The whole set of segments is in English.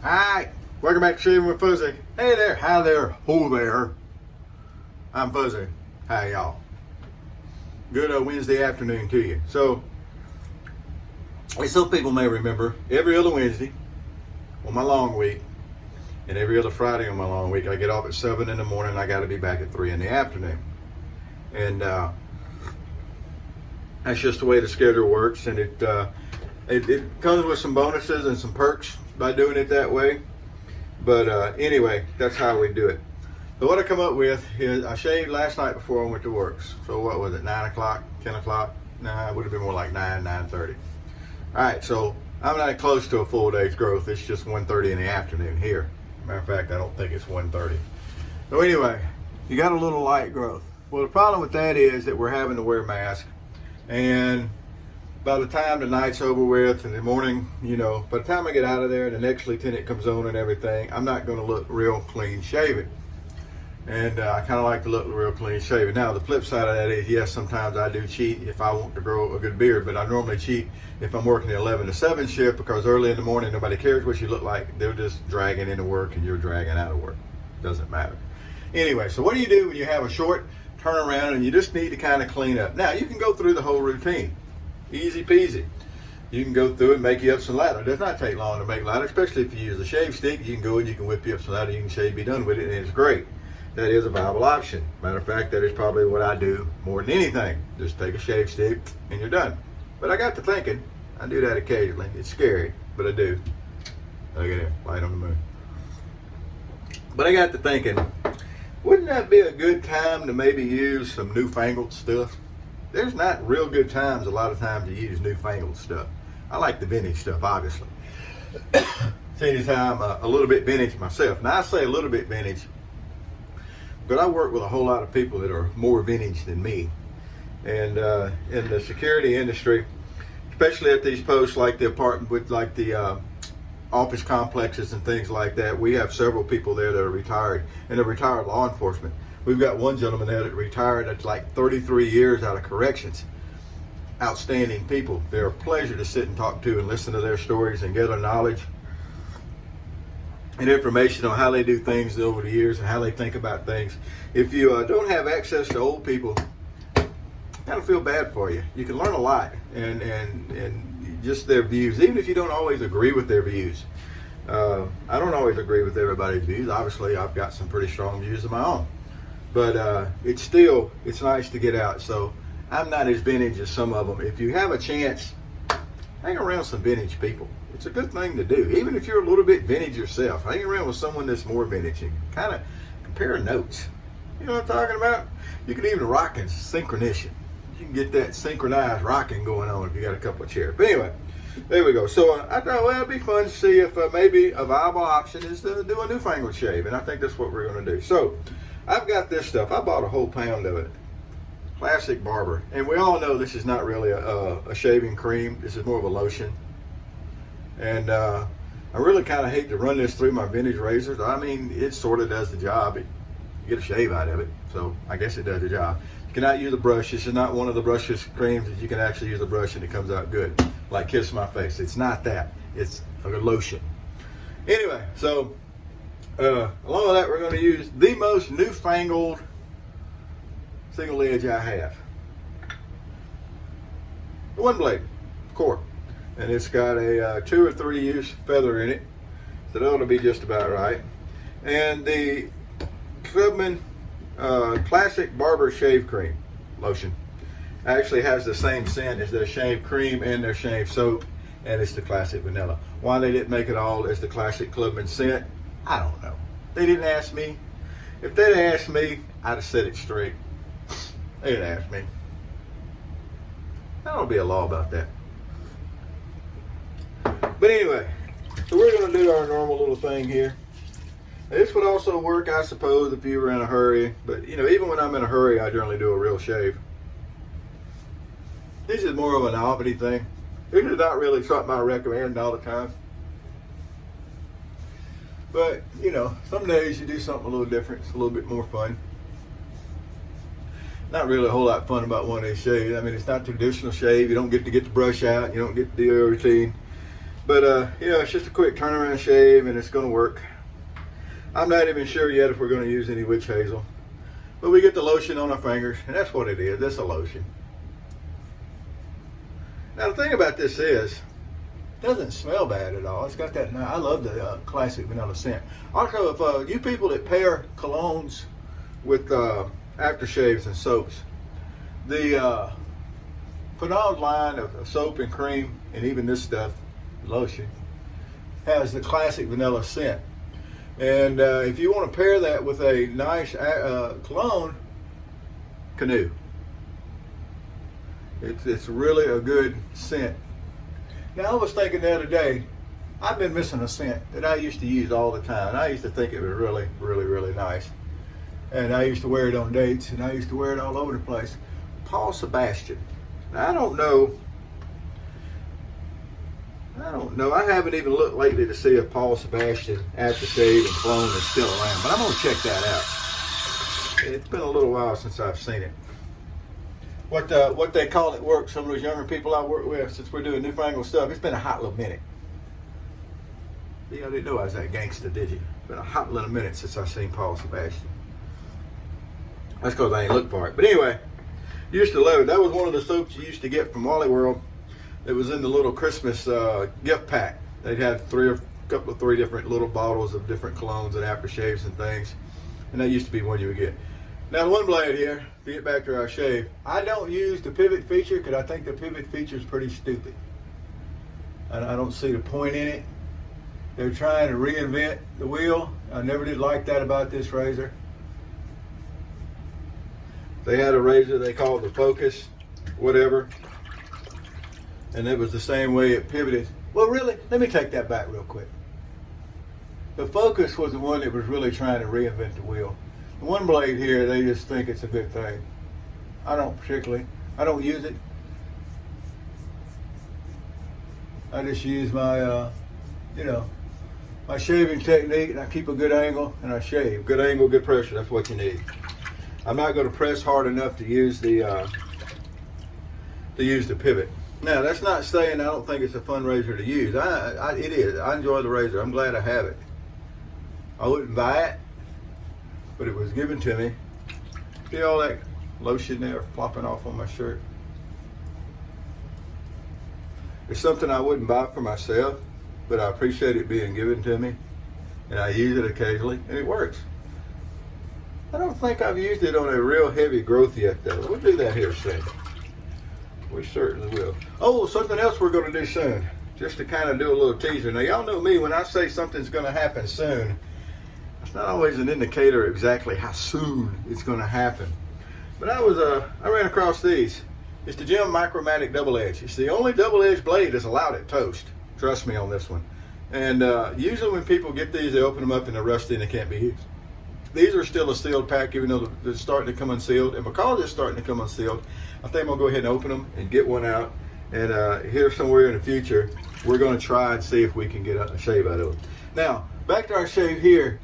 Alright, welcome back to Shaving with Fuzzy. Hey there, hi there, ho there. I'm Fuzzy. Hi y'all. Good Wednesday afternoon to you. So, as some people may remember, every other Wednesday on my long week and every other Friday on my long week, I get off at 7 in the morning. I got to be back at 3 in the afternoon. And that's just the way the schedule works. And it comes with some bonuses and some perks by doing it that way. But anyway, that's how we do it. So what I come up with is I shaved last night before I went to work. So what was it, 9 o'clock, 10 o'clock? Nah, it would have been more like 9:30. All right, so I'm not close to a full day's growth. It's just 1:30 in the afternoon here. Matter of fact, I don't think it's 1:30. So anyway, you got a little light growth. Well, the problem with that is that we're having to wear masks. And by the time the night's over with in the morning, by the time I get out of there and the next lieutenant comes on and everything, I'm not going to look real clean shaven. And I kind of like to look real clean shaven. Now, the flip side of that is, yes, sometimes I do cheat if I want to grow a good beard, but I normally cheat if I'm working the 11 to 7 shift, because early in the morning, nobody cares what you look like. They're just dragging into work and you're dragging out of work. Doesn't matter. Anyway, so what do you do when you have a short turnaround and you just need to kind of clean up? Now, you can go through the whole routine. Easy peasy. You can go through it and make you up some lather. It does not take long to make lather, especially if you use a shave stick. You can go and you can whip you up some lather. You can shave, be done with it, and it's great. That is a viable option. Matter of fact, that is probably what I do more than anything. Just take a shave stick and you're done. But I got to thinking, I do that occasionally. It's scary, but I do. Look at it, light on the moon. But I got to thinking, wouldn't that be a good time to maybe use some newfangled stuff? There's not real good times a lot of times to use newfangled stuff. I like the vintage stuff, obviously. Seeing as how I'm a little bit vintage myself. Now, I say a little bit vintage, but I work with a whole lot of people that are more vintage than me. And in the security industry, especially at these posts like the apartment with like the office complexes and things like that, we have several people there that are retired, and they're retired law enforcement. We've got one gentleman there that retired at like 33 years out of corrections. Outstanding people. They're a pleasure to sit and talk to and listen to their stories and get their knowledge and information on how they do things over the years and how they think about things. If you don't have access to old people, I kind of feel bad for you. You can learn a lot and just their views, even if you don't always agree with their views. I don't always agree with everybody's views. Obviously, I've got some pretty strong views of my own. But it's nice to get out. So I'm not as vintage as some of them. If you have a chance, hang around some vintage people. It's a good thing to do. Even if you're a little bit vintage yourself, hang around with someone that's more vintage and kind of compare notes. You know what I'm talking about? You can even rock in synchronicity. You can get that synchronized rocking going on if you got a couple of chairs. But anyway, there we go. So I thought, well, it'd be fun to see if maybe a viable option is to do a newfangled shave. And I think that's what we're going to do. So I've got this stuff. I bought a whole pound of it. Classic Barber. And we all know this is not really a shaving cream. This is more of a lotion. And I really kind of hate to run this through my vintage razors. I mean, it sort of does the job. You get a shave out of it. So I guess it does the job. You cannot use a brush. This is not one of the brushless creams that you can actually use a brush and it comes out good. Like Kiss My Face. It's not that. It's a lotion. Anyway, so along with that, we're going to use the most newfangled single edge I have. The OneBlade Core. And it's got a 2 or 3 use feather in it. So that ought to be just about right. And the Clubman Classic Barber Shave Cream Lotion actually has the same scent as their shave cream and their shave soap. And it's the Classic Vanilla. Why they didn't make it all as the Classic Clubman scent, I don't know. They didn't ask me. If they'd asked me, I'd have said it straight. They didn't ask me. There'll be a law about that. But anyway, so we're going to do our normal little thing here. This would also work, I suppose, if you were in a hurry. But, even when I'm in a hurry, I generally do a real shave. This is more of a novelty thing. This is not really something I recommend all the time. But, some days you do something a little different. It's a little bit more fun. Not really a whole lot of fun about one of these shaves. I mean, it's not traditional shave. You don't get to get the brush out. You don't get to do everything. But you know, it's just a quick turnaround shave and it's gonna work. I'm not even sure yet if we're gonna use any witch hazel. But we get the lotion on our fingers, and that's what it is. It's a lotion. Now the thing about this is, it doesn't smell bad at all. It's got that, I love the classic vanilla scent. Also, if you people that pair colognes with aftershaves and soaps, the Pinaud line of soap and cream, and even this stuff, lotion, has the classic vanilla scent. And if you want to pair that with a nice cologne, Pinaud. It's really a good scent. Now I was thinking the other day, I've been missing a scent that I used to use all the time. I used to think it was really, really, really nice. And I used to wear it on dates, and I used to wear it all over the place. Paul Sebastian. Now, I don't know. I haven't even looked lately to see if Paul Sebastian aftershave and cologne is still around, but I'm gonna check that out. It's been a little while since I've seen it. What they call at work, some of those younger people I work with, since we're doing newfangled stuff, it's been a hot little minute. You didn't know I was that gangster, did you? It's been a hot little minute since I've seen Paul Sebastian. That's because I ain't looked for it. But anyway, used to love it. That was one of the soaps you used to get from Wally World. It was in the little Christmas gift pack. They'd had couple of three different little bottles of different colognes and aftershaves and things. And that used to be one you would get. Now the OneBlade here, to get back to our shave, I don't use the pivot feature because I think the pivot feature is pretty stupid. I don't see the point in it. They're trying to reinvent the wheel. I never did like that about this razor. They had a razor they called the Focus, whatever. And it was the same way it pivoted. Well, really, let me take that back real quick. The Focus was the one that was really trying to reinvent the wheel. The OneBlade here, they just think it's a good thing. I don't particularly. I don't use it. I just use my, my shaving technique, and I keep a good angle, and I shave. Good angle, good pressure, that's what you need. I'm not going to press hard enough to use the pivot. Now, that's not saying I don't think it's a fun razor to use. It is. I enjoy the razor. I'm glad I have it. I wouldn't buy it, but it was given to me. See all that lotion there flopping off on my shirt? It's something I wouldn't buy for myself, but I appreciate it being given to me, and I use it occasionally, and it works. I don't think I've used it on a real heavy growth yet, though. We'll do that here soon. We certainly will. Oh, something else we're going to do soon, just to kind of do a little teaser. Now, y'all know me, when I say something's going to happen soon, it's not always an indicator exactly how soon it's going to happen. But I ran across these. It's the Gem Micromatic Double Edge. It's the only double edge blade that's allowed at toast. Trust me on this one. And usually when people get these, they open them up and they're rusty and they can't be used. These are still a sealed pack, even though they're starting to come unsealed. And because they're starting to come unsealed, I think I'm gonna go ahead and open them and get one out. And here somewhere in the future, we're gonna try and see if we can get a shave out of them. Now, back to our shave here.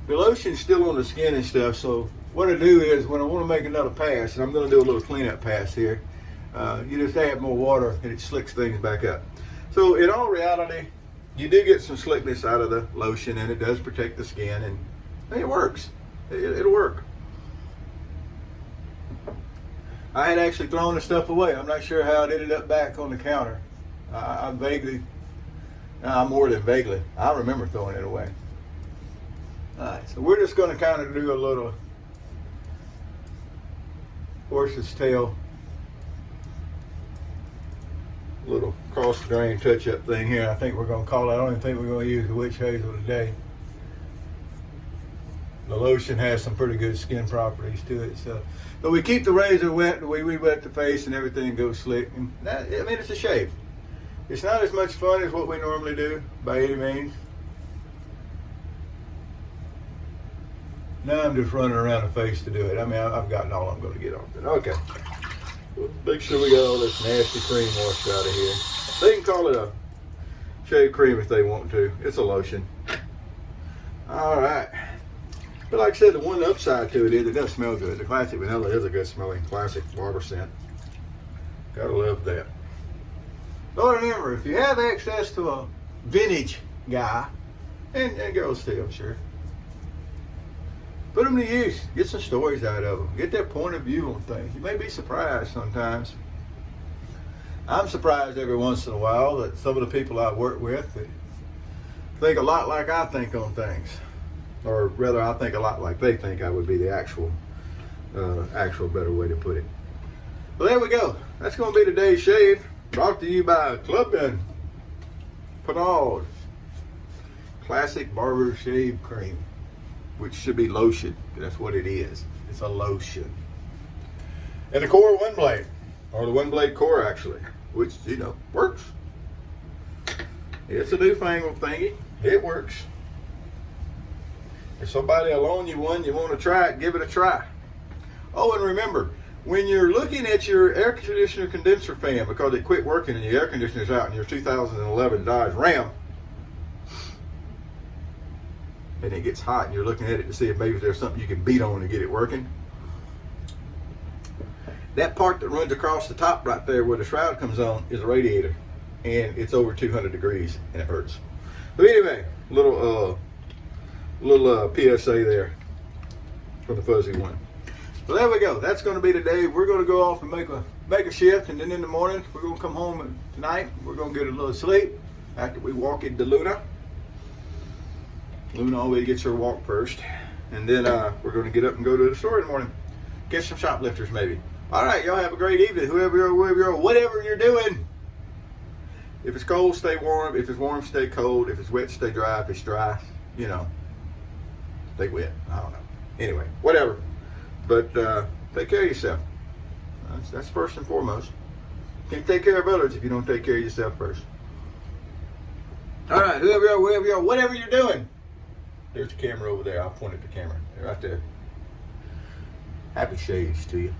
The lotion's still on the skin and stuff, so what I do is when I wanna make another pass, and I'm gonna do a little cleanup pass here, you just add more water and it slicks things back up. So in all reality, you do get some slickness out of the lotion, and it does protect the skin, and it works. It'll work. I had actually thrown the stuff away. I'm not sure how it ended up back on the counter. I'm more than vaguely. I remember throwing it away. All right, so we're just going to kind of do a little horse's tail, little cross grain touch-up thing here. I think we're going to call it. I don't even think we're going to use the witch hazel today. The lotion has some pretty good skin properties to it, so. But we keep the razor wet, the way we wet the face, and everything goes slick. And that, I mean, it's a shave. It's not as much fun as what we normally do, by any means. Now I'm just running around the face to do it. I mean, I've gotten all I'm going to get off it. Okay. Make sure we got all this nasty cream washed out of here. They can call it a shave cream if they want to. It's a lotion. All right. But like I said, the one upside to it is it does smell good. The classic vanilla is a good smelling classic barber scent. Gotta love that. So remember, if you have access to a vintage guy, and girls too, I'm sure, put them to use. Get some stories out of them. Get their point of view on things. You may be surprised sometimes. I'm surprised every once in a while that some of the people I work with think a lot like I think on things. Or rather, I think a lot like they think I would be the actual better way to put it. Well, there we go. That's going to be today's shave. Brought to you by OneBlade Pinaud Classic Barber Shave Cream, which should be lotion. That's what it is. It's a lotion. And the Core OneBlade, or the OneBlade Core actually, which, you know, works. It's a newfangled thingy. It works. If somebody will loan you one, you want to try it, give it a try. Oh, and remember, when you're looking at your air conditioner condenser fan because it quit working and your air conditioner's out in your 2011 Dodge Ram, and it gets hot and you're looking at it to see if maybe there's something you can beat on to get it working, that part that runs across the top right there where the shroud comes on is a radiator, and it's over 200 degrees and it hurts. But anyway, little PSA there for the fuzzy one. So there we go. That's going to be today. We're going to go off and make a shift, and then in the morning we're going to come home tonight. We're going to get a little sleep after we walk into Luna. Luna always gets her walk first, and then we're going to get up and go to the store in the morning. Get some shoplifters maybe. All right, y'all have a great evening. Whoever you are, wherever you are, whatever you're doing. If it's cold, stay warm. If it's warm, stay cold. If it's wet, stay dry. If it's dry, you know, stay wet. I don't know. Anyway, whatever. But take care of yourself. That's first and foremost. Can't take care of others if you don't take care of yourself first. All right, whoever you are, wherever you are, whatever you're doing. There's the camera over there. I'll point at the camera. Right there. Happy shaves to you.